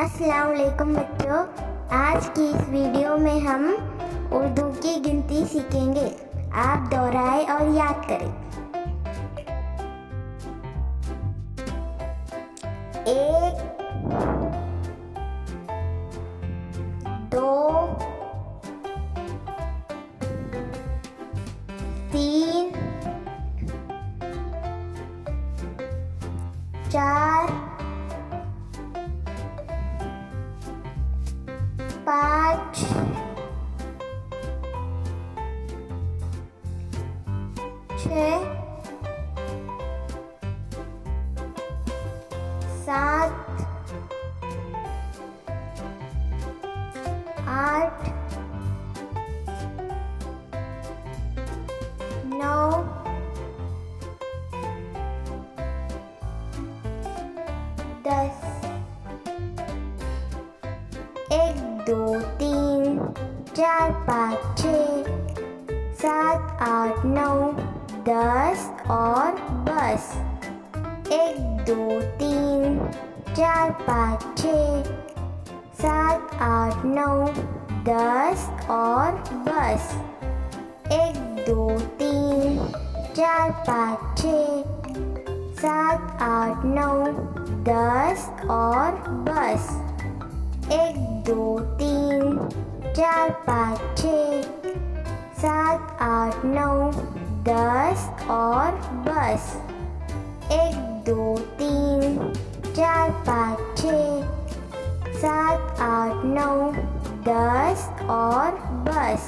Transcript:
अस्सलाम वालेकुम बच्चों, आज की इस वीडियो में हम उर्दू की गिनती सीखेंगे। आप दोहराएं और याद करें। 1 2 3 4 5 6 7 8 9 10 1 2 3 4 5 6 7 8 9 10 और बस। 1 2 3 4 5 6 7 8 9 10 और बस। 1 2 3 4 5 6 7 8 9 10 और बस। 1 2 3 4 5 6 7 8 9 10 और बस। 1 2 3 4 5 6 7 8 9 10 और बस।